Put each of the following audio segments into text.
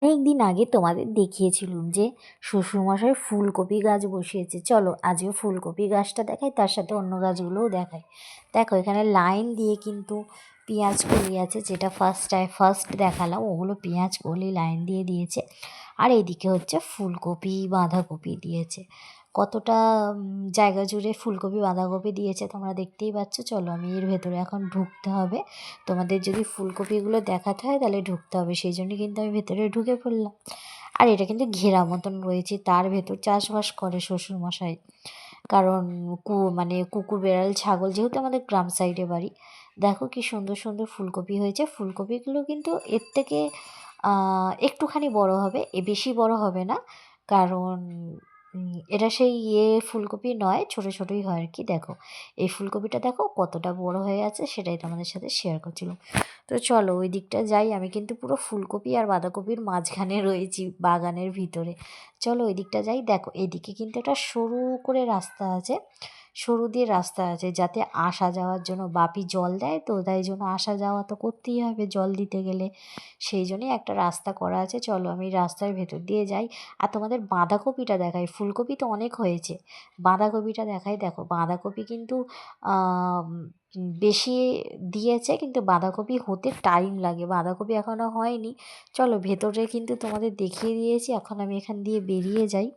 অনেকদিন আগে তোমাদের দেখিয়েছিলাম যে শ্বশুরমশাই ফুলকপি গাছ বসিয়েছে। চলো আজকে ফুলকপি গাছটা দেখাই, তার সাথে অন্য গাছগুলোও দেখাই। দেখো এখানে লাইন দিয়ে কিন্তু পেঁয়াজ কলি আছে, যেটা ফার্স্ট দেখালাম ওগুলো পেঁয়াজ কলি লাইন দিয়ে দিয়েছে। আর এইদিকে হচ্ছে ফুলকপি বাঁধাকপি দিয়েছে। কতটা জায়গা জুড়ে ফুলকপি বাঁধাকপি দিয়েছে তোমরা দেখতেই পাচ্ছ। চলো আমি এর ভেতরে এখন ঢুকতে হবে। তোমাদের যদি ফুলকপিগুলো দেখাতে হয় তাহলে ঢুকতে হবে, সেই জন্য কিন্তু আমি ভেতরে ঢুকে পড়লাম। আর এটা কিন্তু ঘেরা মতন রয়েছে, তার ভেতর চাষবাস করে শ্বশুরমশাই। কারণ মানে কুকুর বেড়াল ছাগল, যেহেতু আমাদের গ্রাম সাইডে বাড়ি। দেখো কি সুন্দর সুন্দর ফুলকপি হয়েছে। ফুলকপিগুলো কিন্তু এর থেকে একটুখানি বড় হবে, বেশি বড় হবে না। কারণ এটা সেই ফুলকপি নয়, ছোটো ছোটোই হয় আর কি। দেখো এই ফুলকপিটা দেখো কতটা বড় হয়ে আছে, সেটাই তোমাদের সাথে শেয়ার করছিলাম। তো চলো ওই দিকটা যাই। আমি কিন্তু পুরো ফুলকপি আর বাঁধাকপির মাঝখানে রয়েছি, বাগানের ভিতরে। চলো ওই দিকটা যাই। দেখো এদিকে কিন্তু একটা সরু করে রাস্তা আছে, সরু দিয়ে রাস্তা আছে, যাতে আসা যাওয়ার জন্য বাপি জল দেয়, তো তাই জন্য আসা যাওয়া তো করতেই হবে জল দিতে গেলে। সেই জন্যই একটা রাস্তা করা আছে। চলো আমি রাস্তার ভেতর দিয়ে যাই। আর তোমাদের বাঁধাকপিটা দেখাই, ফুলকপি তো অনেক হয়েছে, বাঁধাকপিটা দেখাই। দেখো বাঁধাকপি কিন্তু বেশি দিয়েছে, কিন্তু বাঁধাকপি হতে টাইম লাগে, বাঁধাকপি এখনও হয়নি। চলো ভেতরে কিন্তু তোমাদের দেখিয়ে দিয়েছি, এখন আমি এখান দিয়ে বেরিয়ে যাই।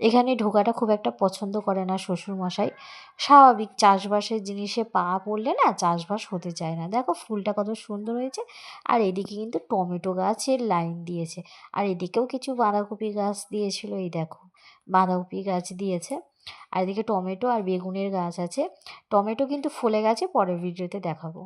এখানে ঢোকাটা খুব একটা পছন্দ করে না শ্বশুরমশাই। স্বাভাবিক, চাষবাসের জিনিসে পা পড়লে না চাষবাস হতে চায় না। দেখো ফুলটা কত সুন্দর হয়েছে। আর এদিকে কিন্তু টমেটো গাছের লাইন দিয়েছে। আর এদিকেও কিছু বাঁধাকপি গাছ দিয়েছিল, এই দেখো বাঁধাকপি গাছ দিয়েছে। আর এদিকে টমেটো আর বেগুনের গাছ আছে। টমেটো কিন্তু ফলে গেছে, পরের ভিডিওতে দেখাবো।